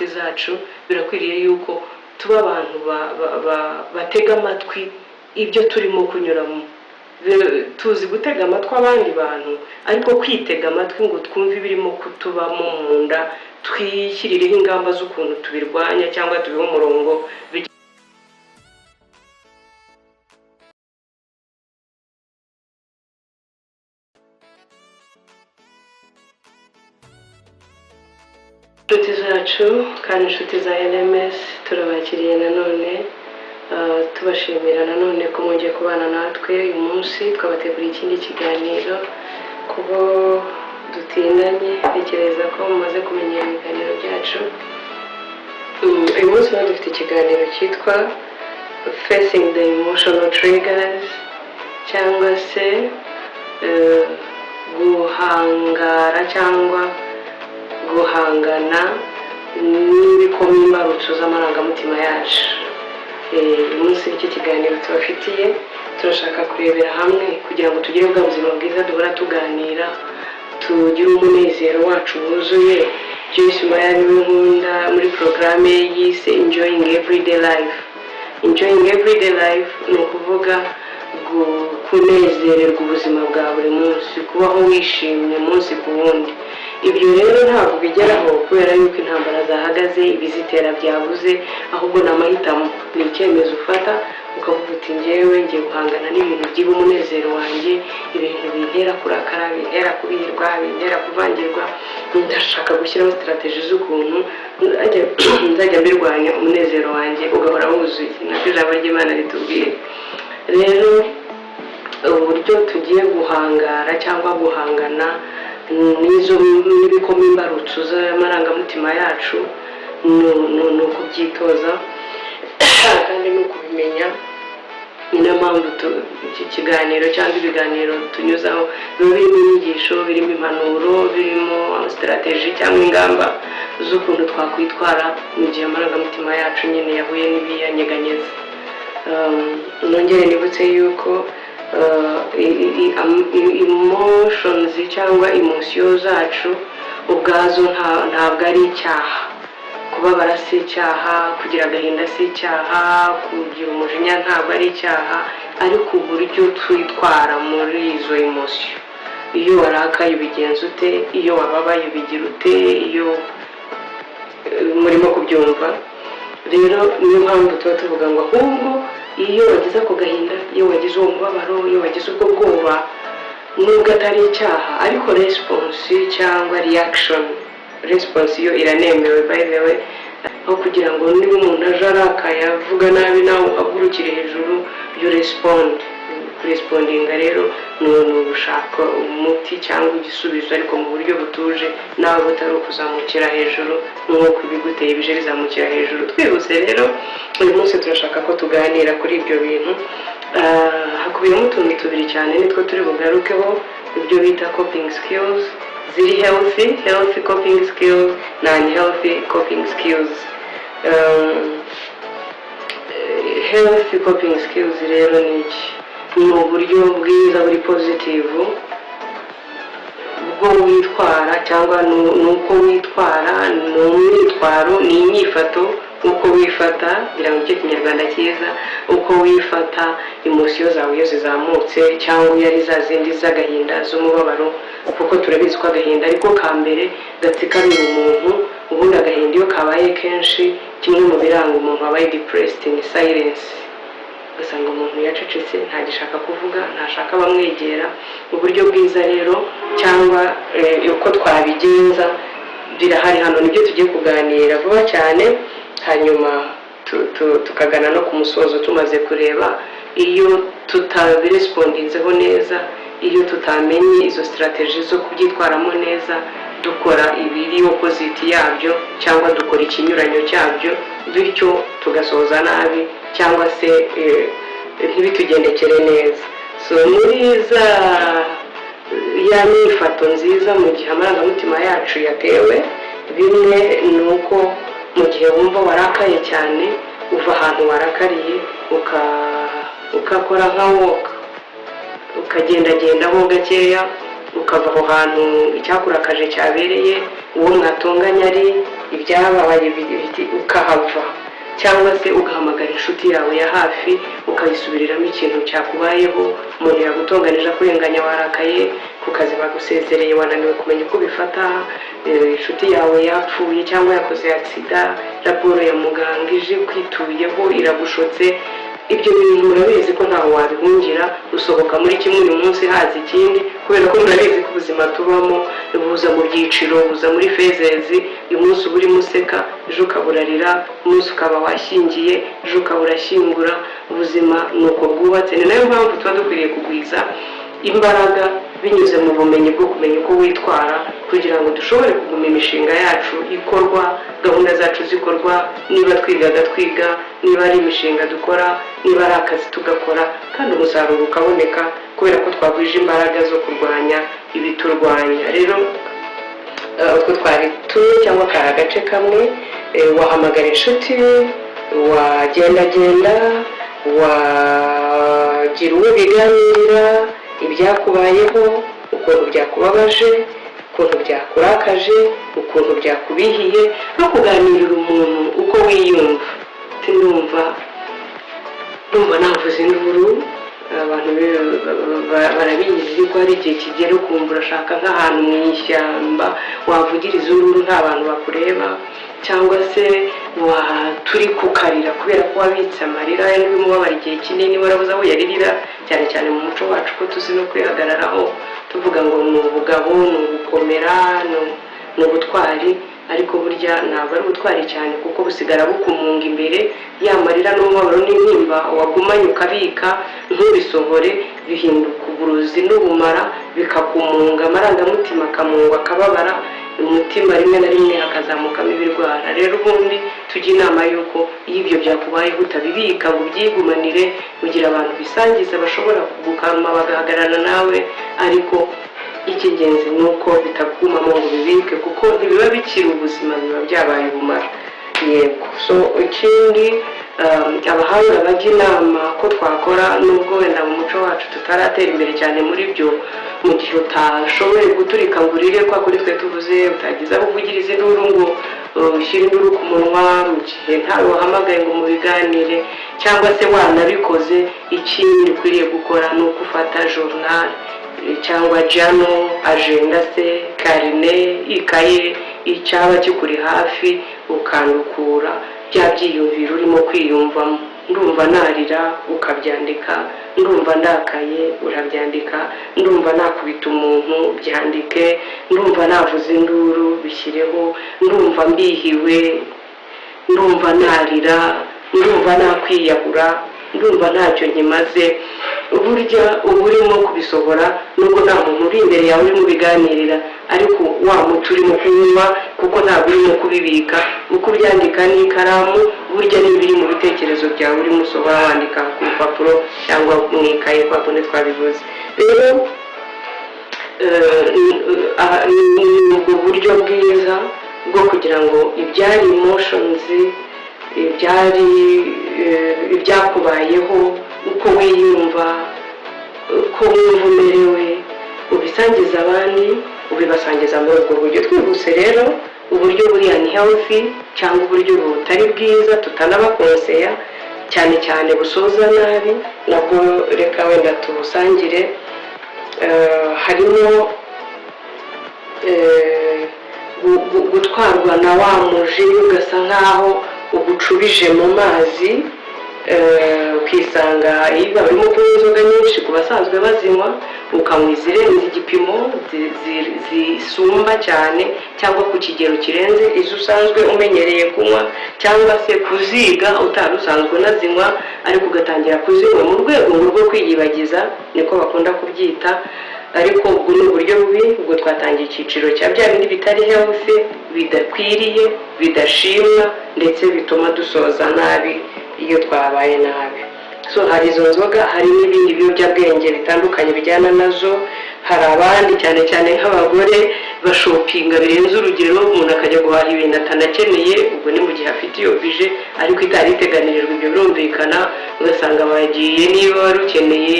inshuti zacu birakwiriye yuko tuba abantu batega amatwi ibyo turimo kunyuramo. Tuzi gutega amatwi abandi bantu, ariko kwitega amatwi ngo twumve ibirimo kutubamo mu nda, twishyirireho ingamba z'ukuntu tubirwanya cyangwa tubiho umurongo. Inshuti zacu kandi inshuti za LMS, turabakiriye nanone, tubashimira nanone ko mwongeye kubana natwe. Uyu munsi twabateguriye ikindi kiganiro. Kubo dutindanye ntekereza ko mumaze kumenyera ibiganiro byacu. Uyu munsi dufite ikiganiro cyitwa Facing the Emotional Triggers, cyangwa se guhangara cyangwa guhangana n'ibikoma imbarutso z'amarangamutima yacu. Uyu munsi iki kiganiro tubafitiye, turashaka kurebera hamwe kugira ngo tugire ubuzima bwiza duhora tuganira, tugire umunezero wacu wuzuye. Joyce Meyer niwe nkunda muri porogaramu yise Enjoying Everyday Life. Enjoying Everyday Life ni ukuvuga kunezererwa ubuzima bwa buri munsi, kubaho wishimye umunsi ku wundi. Ibyo rero ntabwo bigeraho kubera yuko intambara zahagaze, ibizitera byabuze, ahubwo ni amahitamo. Ni icyemezo ufata ukavuga uti njyewe ngiye guhangana n'ibintu byiba umunezero wanjye, ibintu bintera kurakara, bintera kubirwa, bintera kuvangirwa. Ndashaka gushyiraho strategy z'ukuntu nzajya mbirwanya umunezero wanjye ugahora wuzuye. Nabyo ijambo ry'Imana ritubwira. Rero uburyo tugiye guhangara cyangwa guhangana n'ibikoma imbarutso z'amarangamutima yacu ni ukubyitoza kandi ni ukubimenya. Ni nayo mpamvu iki kiganiro cyangwa ibiganiro tunyuzaho biba birimo inyigisho, birimo impanuro, birimo strategy cyangwa ingamba z'ukuntu twakwitwara mu gihe amarangamutima yacu nyine yahuye n'ibiyanyeganyeza. Nongere nibutse yuko emotions cyangwa emotion zacu ubwazo ntabwo ari icyaha. Kubabara si icyaha, kugira agahinda si icyaha, kugira umujinya ntabwo ari icyaha, ariko uburyo twitwara muri izo emotion. Iyo warakaye ubigenza ute, iyo wababaye ubigira ute, iyo murimo kubyumva. Rero niyo mpamvu tuba tuvuga ngo ahubwo iyo wagize ako gahinda, iyo wagize uwo mubabaro, iyo wagize ubwo bwoba, nubwo atari icyaha, ariko response cyangwa reaction, response yo iranemewe by the way. Aho kugira ngo niba umuntu aje arakaye avuga nabi nawe uhagurukire hejuru, you respondinga rero ni ugushaka umuti cyangwa igisubizo, ariko mu buryo butuje, nawe butari ukuzamukira hejuru nk'uko ibiguteye bije bizamukira hejuru. Twihuse rero uyu munsi turashaka ko tuganira kuri ibyo bintu. Hakubiyemo utuntu tubiri cyane nitwo turi bugarukeho, ibyo bita coping skills, ziri healthy coping skills na unhealthy coping skills. Healthy coping skills rero ni iki? Ni uburyo bwiza buri positive bwo witwara, cyangwa nuko witwara, ni umwitwaro, ni inyifato, uko wifata, ngira ngo Kinyarwanda cyiza, uko wifata emotion zawe iyo zizamutse, cyangwa yari za zindi z'agahinda, z'umubabaro. Kuko turabizi ko agahinda ariko ka mbere gatsikamira umuntu. Ubundi agahinda iyo kabaye kenshi, kimwe mu biranga umuntu wabaye depressed ni silence. Ugasanga umuntu yacecetse, ntagishaka kuvuga, ntashaka bamwegera. Uburyo bwiza rero cyangwa uko twabigenza birahari hano, nibyo tugiye kuganira vuba cyane, hanyuma tukagana no ku musozo tumaze kureba. Iyo tutabirespondinzeho neza, iyo tutamenye izo strategy zo kubyitwaramo neza, dukora ibiri opposite yabyo cyangwa dukora ikinyuranyo cyabyo, bityo tugasoza nabi cyangwa se ntibitugendekere neza. So muri ya myifato nziza mu gihe amarangamutima yacu yatewe, bimwe ni uko mu gihe wumva warakaye cyane, uva ahantu warakariye ukakora nka walk, ukagendagendaho gakeya, ukava aho hantu icyakurakaje cyabereye, uwo mwatonganya ari, ibyabaye ukahava, cyangwa se ugahamagara inshuti yawe ya hafi ukayisubiriramo ikintu cyakubayeho. Umuntu yagutonganije akurenganya, warakaye ku kazi, bagusezereye, wananiwe kumenya uko bifata, inshuti yawe yapfuye cyangwa yakoze aksida, raporo ya muganga ije kwituyeho iragushotse. Ibyo bintu murabizi ko ntawe wabihungira, usohoka muri kimwe uyu munsi haza ikindi, kubera ko murabizi ko ubuzima tubamo buza mu byiciro, buza muri fezezi. uyu munsi uba urimo useka, ejo ukaburarira, umunsi ukaba washyingiye, ejo ukaba urashyingura. Ubuzima ni uko bwubatse. Ni nayo mpamvu tuba dukwiriye kugwiza imbaraga binyuze mu bumenyi bwo kumenya uko witwara, kugira ngo dushobore kuguma imishinga yacu ikorwa, gahunda zacu zikorwa, niba twigaga twiga, niba ari imishinga dukora, niba ari akazi tugakora, kandi umusaruro ukaboneka kubera ko twagwije imbaraga zo kurwanya ibiturwanya. Rero utwo twari turi cyangwa kari agace kamwe. Wahamagara inshuti, wagendagenda, wagira uwo biganirira ibyakubayeho, ukuntu byakubabaje, ukuntu byakurakaje, ukuntu byakubihiye, no kuganirira umuntu uko wiyumva. Ndumva navuze induru, abantu barabizi ko hari igihe kigera ukumva urashaka nk'ahantu mu ishyamba wavugiriza induru nta bantu bakureba, cyangwa se turi kukarira kubera ko wabitse amarira n'ibimubabara igihe kinini, warabuze aho yaririra. Cyane cyane mu muco wacu ko tuzi no kwihagararaho tuvuga ngo ni ubugabo, ni ugukomera, ni ubutwari. Ariko burya ntabwo ari ubutwari cyane, kuko busigara bukumunga imbere, yamarira n'umubabaro n'intimba wagumanye ukabika ntubisohore, bihinduka uburozi n'ubumara, bikakumunga, amarangamutima akamungwa, akababara, umutima rimwe na rimwe hakazamukamo ibirwara. Rero ubundi tujya inama y'uko iyo ibyo byakubayeho utabibika ngo ubyigumanire, ugira abantu bisangiza bashobora kugukama bagahagarana nawe, ariko icy'ingenzi ni uko bitagumamo ngo bibike, kuko ntibiba bikiri ubuzima, biba byabaye ubumara. Yego. So ikindi abahanga bajya inama ko twakora, nubwo wenda mu muco wacu tutaratera imbere cyane muri byo, mu gihe utashoboye guturika ngo urire kwa kuri twe tuvuze, utagize aho uvugiriza induru ngo ushyire induru ku munwa, mu gihe ntawe wahamagaye ngo mubiganire, cyangwa se wanabikoze, ikindi ukwiriye gukora ni uko ufata journal cyangwa jano, agenda se, karine, ikaye, icyaba kikuri hafi, ukandukura bya byiyumviro urimo kwiyumvamo. Ndumva narira, ukabyandika. Ndumva ndakaye, urabyandika. Ndumva nakubita umuntu, byandike. Ndumva navuze induru, bishyireho. Ndumva mbihiwe, ndumva narira, ndumva nakwiyahura, ndumva ntacyo nkimaze. Burya uba urimo kubisohora, nubwo nta muntu uri imbere yawe urimo ubiganirira, ariko wa muti urimo kunywa, kuko ntabwo urimo kubibika. Uko ubyandika n'ikaramu, burya n'ibiri mu bitekerezo byawe urimo usohora wandika ku rupapuro cyangwa mu ikaye, kwa kundi twabivuze. Rero ni ubwo buryo bwiza bwo kugira ngo ibyari emotions, ibyakubayeho, uko wiyumva, uko wumva umerewe, ubisangiza abandi, ubibasangiza muri ubwo buryo. Twihuse rero, uburyo buri unhealthy cyangwa uburyo butari bwiza tutanabakonseya, cyane cyane busoza nabi, nabwo reka wenda tubusangire. Harimo gutwarwa na wa muji, ugasa nkaho ugucubije mu mazi, ukisanga iyo urimo kunywa inzoga nyinshi ku basanzwe bazinywa, ukanywa izirenze igipimo, zisumba cyane cyangwa ku kigero kirenze izo usanzwe umenyereye kunywa, cyangwa se kuziga utari usanzwe unazinywa, ariko ugatangira kuzinywa mu rwego rwo kwiyibagiza, niko bakunda kubyita. Ariko ubwo ni uburyo bubi. Ubwo twatangiye icyiciro cya bya bindi bitari healthy, bidakwiriye, bidashimwa, ndetse bituma dusoza nabi iyo twabaye nabi. So hari izo nzoga, hari n'ibindi biyobyabwenge bitandukanye bijyana nazo. Hari abandi cyane cyane nk'abagore bashopinga birenze urugero, umuntu akajya guhaha ibintu atanakeneye, ubwo ni mu gihe afite iyo bije ariko itari iteganirijwe. Ibyo birumvikana, ugasanga bagiye, niba wari ukeneye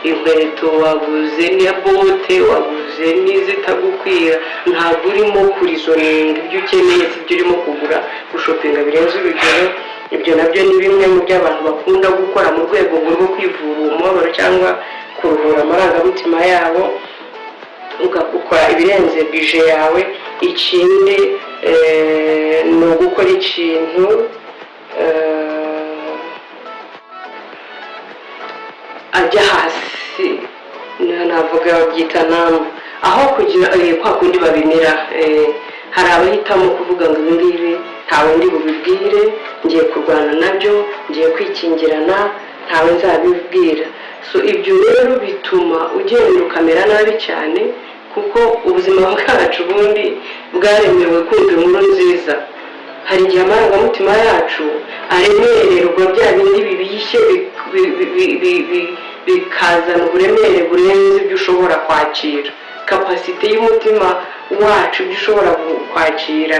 inkweto, waguze n'iya bote, waguze n'izitagukwira, ntabwo urimo kurizoninga ibyo ukeneye, si ibyo urimo kugura gushopinga birenze urugero. Ibyo nabyo ni bimwe mu byo abantu bakunda gukora mu rwego rwo kwivura umubabaro cyangwa kuruhura amarangamutima yabo, ugakora ibirenze bije yawe. Ikindi ni ugukora ikintu ajya hasi, navuga byita nama, aho kugira kwa kundi babimira. Hari abahitamo kuvuga ngo ibi ngibi ntawe ndi bubibwire, ngiye kurwana nabyo, ngiye kwikingirana, ntawe nzabibwira. So ibyo rero bituma ugenda ukamera nabi cyane, kuko ubuzima bwacu ubundi bwaremewe kumva inkuru nziza. Hari igihe amarangamutima yacu aremererwa bya bindi bibishye bikazana uburemere burenze ibyo ushobora kwakira. Kapasite y'umutima wacu ibyo ushobora kwakira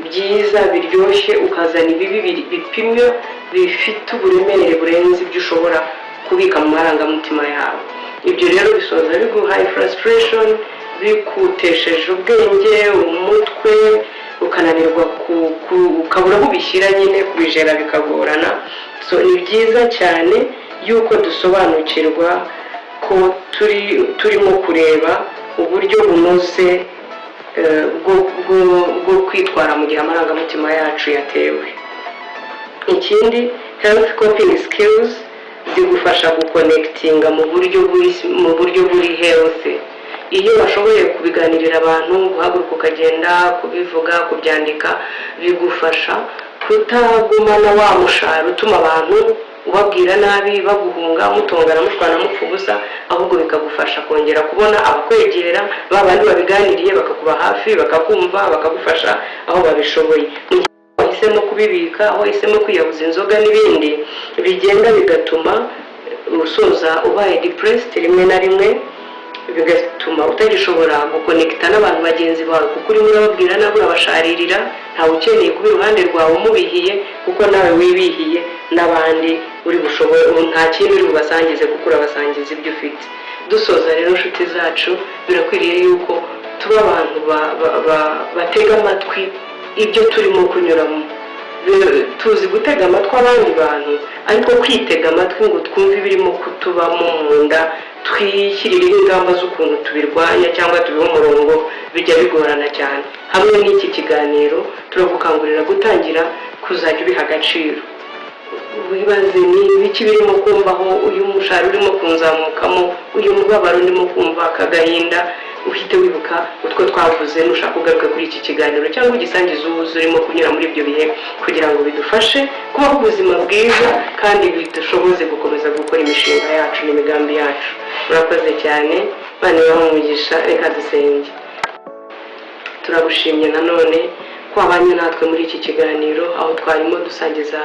byiza biryoshye, ukazana ibibi bipimye bifite uburemere burenze ibyo ushobora kubika mu marangamutima yawe. Ibyo rero bisoza biguhaye frustration, bikutesheje ubwenge, umutwe ukananirwa ukabura aho ubishyira, nyine kubijera bikagorana. So ni byiza cyane yuko dusobanukirwa ko turimo kureba uburyo bunoze bwo kwitwara mu gihe amarangamutima yacu yatewe. Ikindi, health coping skills zigufasha guconnectinga mu buryo buri health. Iyo bashoboye kubiganirira abantu, guhaguruka ukagenda kubivuga, kubyandika, bigufasha kutagumana wa mushara utuma abantu ubabwira nabi, baguhunga, mutongana, mushwana, mupfa ubusa, ahubwo bikagufasha kongera kubona abakwegera, babandi babiganiriye bakakuba hafi, bakakumva, bakagufasha aho babishoboye. Wahisemo kubibika, aho wahisemo kwiyabuza inzoga n'ibindi, bigenda bigatuma usoza ubaye depressed rimwe na rimwe, bigatuma utagishobora gukonekita n'abantu bagenzi bawe, kuko urimo urababwira nabo urabasharirira, ntawe ukeneye kuba iruhande rwawe umubihiye, kuko nawe wibihiye n'abandi uri bushobora, nta kintu uri bubasangize kuko urabasangiza ibyo ufite. Dusoza rero inshuti zacu, birakwiriye yuko tuba abantu batega amatwi ibyo turimo kunyuramo. Tuzi gutega amatwi abandi bantu, ariko kwitega amatwi ngo twumve ibirimo kutubamo mu nda, twishyirire ingamba z'ukuntu tubirwanya cyangwa tubiha umurongo, bijya bigorana cyane. Hamwe n'iki kiganiro turagukangurira gutangira kuzajya ubiha agaciro. Wibaze ni ibiki birimo kumvaho, uyu mushari urimo kunzamukamo, uyu mubabaro urimo kumva, akagahinda, uhite wibuka utwo twavuze. Nushaka kugaruka kuri iki kiganiro cyangwa ugisangiza uwuzi urimo kunyura muri ibyo bihe, kugira ngo bidufashe kubaho ubuzima bwiza kandi bidushoboze gukomeza gukora imishinga yacu n'imigambi yacu. Murakoze cyane, Imana ibahe umugisha. Reka dusenge. Turagushimye nanone ko wabanye natwe muri iki kiganiro, aho twarimo dusangiza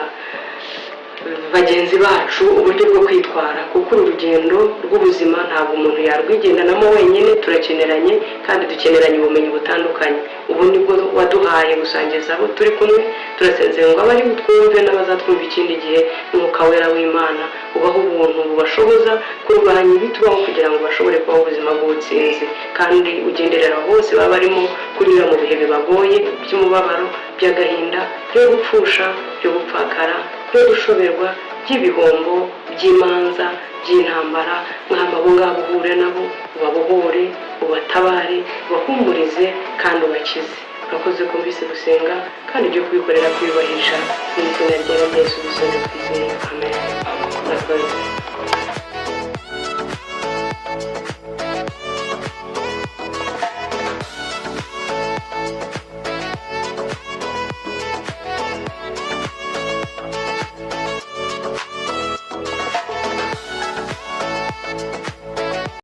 bagenzi bacu uburyo bwo kwitwara, kuko urugendo rw'ubuzima ntabwo umuntu yarwigendanamo wenyine. Turakeneranye kandi dukeneranye ubumenyi butandukanye. Ubu nibwo waduhaye gusangiza abo turi kumwe. Turasenze ngo abari butwumve n'abazatwumva ikindi gihe, Umwuka wera w'Imana ubaho ubuntu bubashoboza kurwanya ibitubaho, kugira ngo bashobore kubaho ubuzima bw'ubutsinzi, kandi ugenderera bose baba barimo kunyura mu bihe bibagoye by'umubabaro, by'agahinda, byo gupfusha, byo gupfakara, byo gushoberwa, by'ibihombo, by'imanza, by'intambara. Mwami, abo ngabo uhure nabo, ubabohore, ubatabare, ubahumurize kandi ubakize. Urakoze kumvise gusenga kandi ibyo kubikorera kwiyubahisha, mu izina rya Yesu dusenze twizeye, amen.